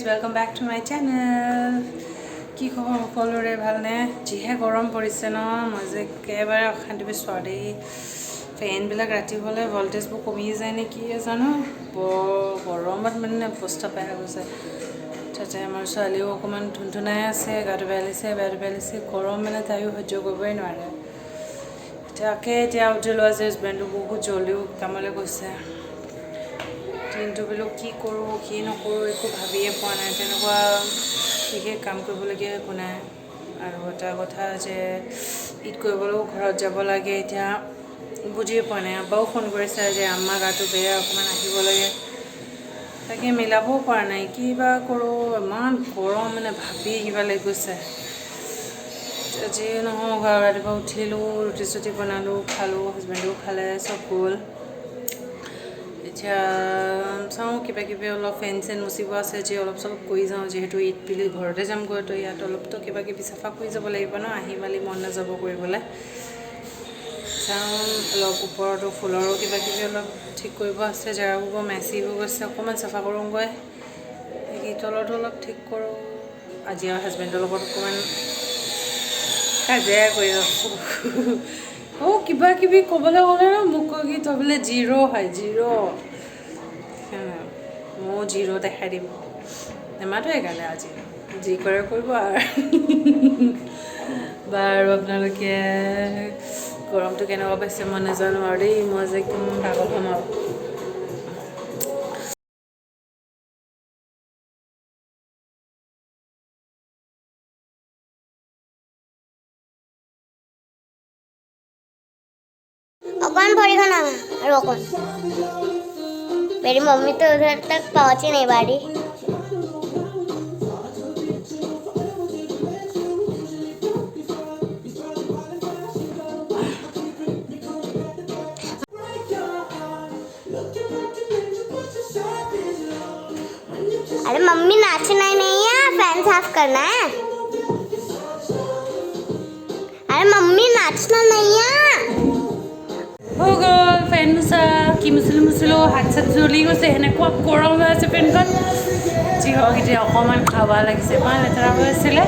guys, welcome back to my channel. কি খবৰ সকলোৰে ভালনে যিহে গৰম পৰিছে ন মই যে কেবাৰে অশান্তি পাইছো আৰু ফেন বিলাক ৰাতি হলে ভোল্টেজ বোৰ কমি যায় নে কি জানো গৰমত মানে অৱস্থা বেয়া হৈছে তাতে আমাৰ ছোৱালীও অকমান ধুনধুনাই আছে গাটো বেয়া লাগিছে গৰম মানে তাইও সহ্য কৰিবই নোৱাৰে তাকে এতিয়া উঠি লোৱা যে হাজবেণ্ডো বহুত জলদিও কামলৈ গৈছে কিন্তু বোলো কি কৰোঁ কি নকৰোঁ একো ভাবিয়ে পোৱা নাই তেনেকুৱা বিশেষ কাম কৰিবলগীয়া একো নাই আৰু এটা কথা যে ঈদ কৰিবলৈও ঘৰত যাব লাগে এতিয়া বুজিয়ে পোৱা নাই আব্বাও ফোন কৰিছে যে আম্মা গাটো বেয়া অকণমান আহিব লাগে তাকে মিলাবও পৰা নাই কিবা কৰোঁ ইমান গৰম মানে ভাবি কিবা লাগি গৈছে আজি নহওক ৰাতিপুৱা উঠিলোঁ ৰুটি চুটি বনালোঁ খালোঁ হাজবেণ্ডেও খালে চব গ'ল এতিয়া চাওঁ কিবা কিবি অলপ ফেন চেন মুচিব আছে যে অলপ চলপ কৰি যাওঁ যিহেতু ঈদ পিলি ঘৰতে যামগৈ তো ইয়াত অলপতো কিবা কিবি চাফা কৰি যাব লাগিব ন আহি মেলি মন নাযাব কৰিবলৈ চাওঁ অলপ ওপৰতো ফুলৰো কিবা কিবি অলপ ঠিক কৰিব আছে জেগাবোৰ মেচি হৈ গৈছে অকণমান চাফা কৰোঁগৈ এই তলতো অলপ ঠিক কৰোঁ আজি আৰু হাজবেণ্ডৰ লগত অকণমান কাজিয়া কৰি আছোঁ কিবা কিবি ক'বলৈ গ'লে ন মোক কয় কি তই বোলে জিৰ' হয় জিৰ' ময়ো জিৰ' দেখাই দিম নেমাতো সেইকাৰণে আজি যি কৰে কৰিব আৰু বাৰু আপোনালোকে গৰমটো কেনেকুৱা পাইছে মই নাজানো আৰু দেই মই যে একদম পাগল হ'ম আৰু अकौन पड़ेगा ना रोकन मेरी मम्मी तो उधर तक पहुंची नहीं पाड़ी अरे मम्मी नाचना ही नहीं है फैन साफ करना है अरे मम्मी नाचना नहीं है হৈ গ'ল ফেন মোচা কি মুচিলোঁ হাত চাত জ্বলি গৈছে সেনেকুৱা গৰম হৈ আছে ফেনখন যি হওক এতিয়া অকণমান খাব লাগিছে ইমান লেতেৰা হৈ আছিলে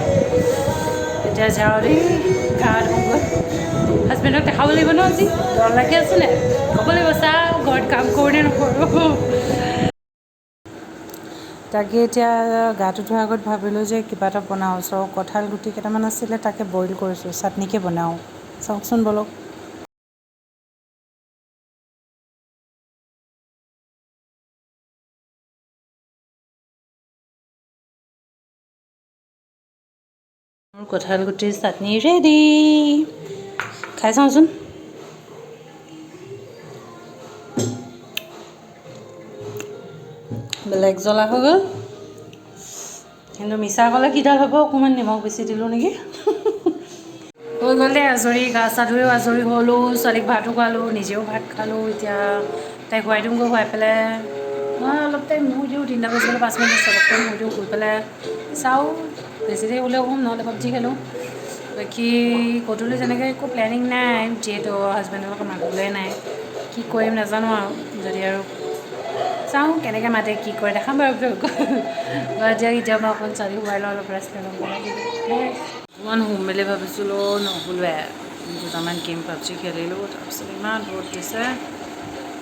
এতিয়া যাওঁ দেই গা ধুওঁগৈ হাজবেণ্ডক দেখাব লাগিব ন আজি ডৰ লাগি আছিলে ক'ব লাগিব চা ঘৰত কাম কৰোঁ নে নকৰোঁ তাকে এতিয়া গাটো ধোৱাৰ আগত ভাবিলোঁ যে কিবা এটা বনাওঁ চাওঁ কঁঠাল গুটি কেইটামান আছিলে তাকে বইল কৰিছোঁ চাটনিকে বনাওঁ চাওকচোন বলক মোৰ কঁঠাল গুটিৰ চাটনি ৰেডি খাই চাওঁচোন বেলেগ জ্বলা হৈ গ'ল কিন্তু মিছা ক'লে কিডাল হ'ব অকণমান নিমখ বেছি দিলোঁ নেকি হৈ গ'ল দেই আজৰি গা চা ধুইও আজৰি হ'লোঁ ছোৱালীক ভাতো খোৱালোঁ নিজেও ভাত খালোঁ এতিয়া তাইক খুৱাই দিওঁগৈ খুৱাই পেলাই মই অলপ টাইম শুই দিওঁ 3টা বজিবলৈ 5 মিনিট অলপ টাইম শুই দিওঁ শুই পেলাই চাওঁ বেছি দেৰি হ'লেও শুম নহ'লে পাবজি খেলোঁ বাকী গধূলি তেনেকৈ একো প্লেনিং নাই যিহেতু হাজবেণ্ডৰ লগত মাতিবলৈ নাই কি কৰিম নাজানো আৰু যদি আৰু চাওঁ কেনেকৈ মাতে কি কৰে দেখাম বাৰু এতিয়া মই অকণ ছোৱালী শুৱাই লওঁ অলপ ৰেষ্ট ল'ম অকণমান শুম বুলি ভাবিছিলোঁ নুশুলোৱে 2টামান গেম পাবজি খেলিলোঁ তাৰপিছত ইমান ৰ'দ দিছে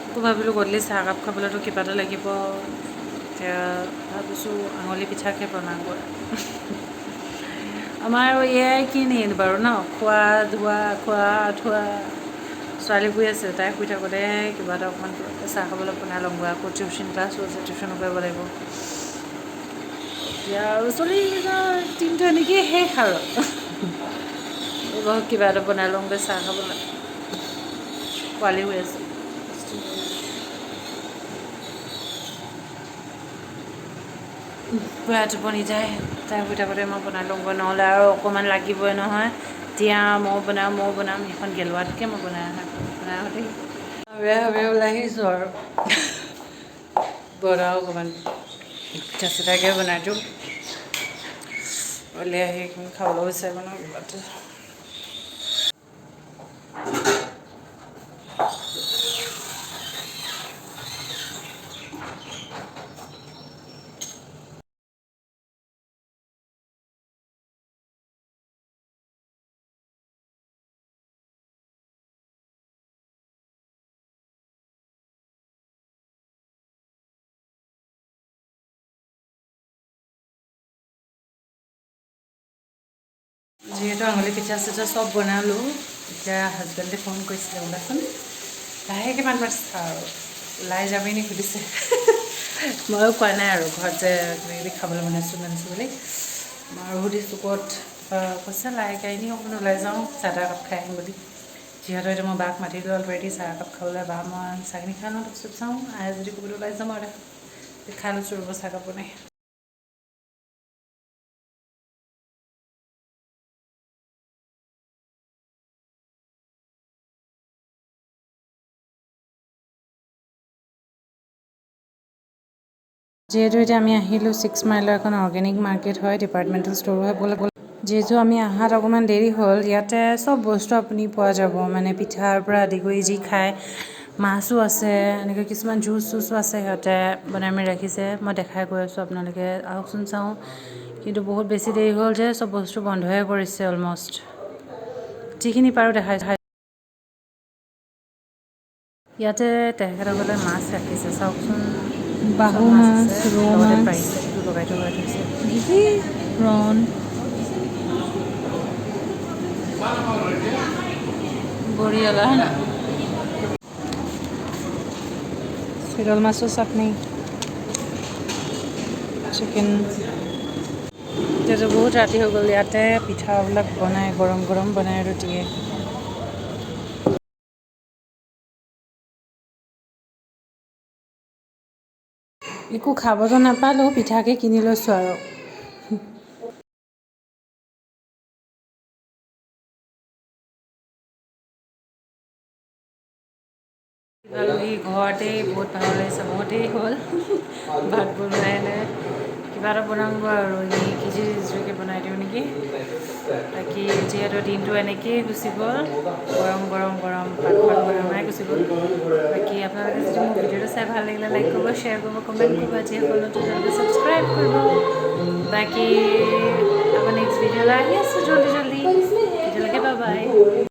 আকৌ ভাবিলোঁ গধূলি চাহকাপ খাবলৈতো কিবা এটা লাগিব এতিয়া ভাবিছোঁ আঙুলি পিঠাকে বনাওঁগৈ আমাৰ আৰু এয়াই কি নিল বাৰু ন খোৱা ধোৱা ছোৱালী শুই আছে তাই শুই থাকোঁতে কিবা এটা অকণমান চাহ খাবলৈ বনাই ল'মগৈ আকৌ টিউশ্যন ক্লাছ হৈছে টিউশ্যনো কৰিব লাগিব এতিয়া আৰু চলি দিনটো এনেকেই শেষ আৰু বহুত কিবা এটা বনাই লওঁগৈ চাহ খাবলৈ পোৱালি হৈ আছে পুৰা টোপনি যায় তাই শুই থাকোঁতে মই বনাই লওঁগৈ নহ'লে আৰু অকণমান লাগিবই নহয় এতিয়া ময়ো বনাম সেইখন গেলোৱাতকৈ মই বনাই আহোঁতে ভাবে ওলাই আহিছোঁ আৰু বনাওঁ অকণমান পিঠা চিঠাকে বনাই দিওঁ উলিয়াই আহি খাবলৈ বিচাৰিব ন কিবা যিহেতু আঙুলি পিঠা চিঠা চব বনালোঁ, এতিয়া হাজবেণ্ডে ফোন কৰিছিলে ওলাচোন, লাহেকৈ পাণ মাতিছে আৰু ওলাই যাবি নি সুধিছে। ময়ো কোৱা নাই আৰু ঘৰত যে কিবাকিবি খাবলৈ বনাইছোঁ বুলি। মই সুধিছোঁ ক'ত, কৈছে লাহেকৈ এনেই অকণমান ওলাই যাওঁ চাহ তাহ একাপ খাই আহিম বুলি। যিহেতু এতিয়া মই বাক মাতিলোঁ অলৰেডি চাহ একাপ খাবলৈ, বা মই চাহখিনি খাই লওঁ, তাৰপিছত চাওঁ আহে যদি ক'বলৈ ওলাই যাম আৰু খাই লৈছোঁ ৰ'ব চাহকাপ বনাই। যিহেতু এতিয়া আমি আহিলোঁ 6 মাইলৰ এখন অৰ্গেনিক মাৰ্কেট হয়, ডিপাৰ্টমেণ্টেল ষ্ট'ৰ হয় বোলে। যিহেতু আমি অহাত অকণমান দেৰি হ'ল, ইয়াতে চব বস্তু আপুনি পোৱা যাব, মানে পিঠাৰ পৰা আদি কৰি যি খায়, মাছো আছে, এনেকৈ কিছুমান জুচ চুচো আছে, সিহঁতে বনাই মেলি ৰাখিছে। মই দেখাই গৈ আছোঁ, আপোনালোকে আহকচোন চাওঁ। কিন্তু বহুত বেছি দেৰি হ'ল যে চব বস্তু বন্ধই কৰিছে অলম'ষ্ট। যিখিনি পাৰোঁ দেখাই। ইয়াতে তেখেতসকলে মাছ ৰাখিছে চাওকচোন, বাহু মাছ, ৰৌ মাছ, প্ৰাইচ টেগটো লগাই থৈছে, প্ৰন, বৰিয়লা, চিতল মাছৰ চাটনি, চিকেন। এতিয়াতো বহুত ৰাতি হৈ গ'ল, ইয়াতে পিঠাবিলাক বনাই গৰম গৰম বনাই আৰু দিয়ে। একো খাবতো নাপালোঁ, পিঠাকে কিনি লৈছোঁ আৰু। আলহী ঘৰতেই বহুত ভাল লাগিছে, বহুত দেৰি হ'ল ভাত বনোৱাই নাই। কিবা এটা বনাব আৰু এনেই খিচিৰি বনাই দিওঁ নেকি। বাকী যিহেতু দিনটো এনেকৈয়ে গুচি গ'ল, গৰম পাকঘৰত গৰমাই গুচি গ'ল। বাকী আপোনালোকে যদি মোৰ ভিডিঅ'টো চাই ভাল লাগিলে লাইক কৰিব, শ্বেয়াৰ কৰিব, কমেণ্ট কৰিব, যিসকল নতুন তেওঁলোকে ছাবস্ক্ৰাইব কৰিব। বাকী আকৌ নেক্সট ভিডিঅ'লৈ আহি আছোঁ জল্দি, তেতিয়ালৈকে বাই বাই।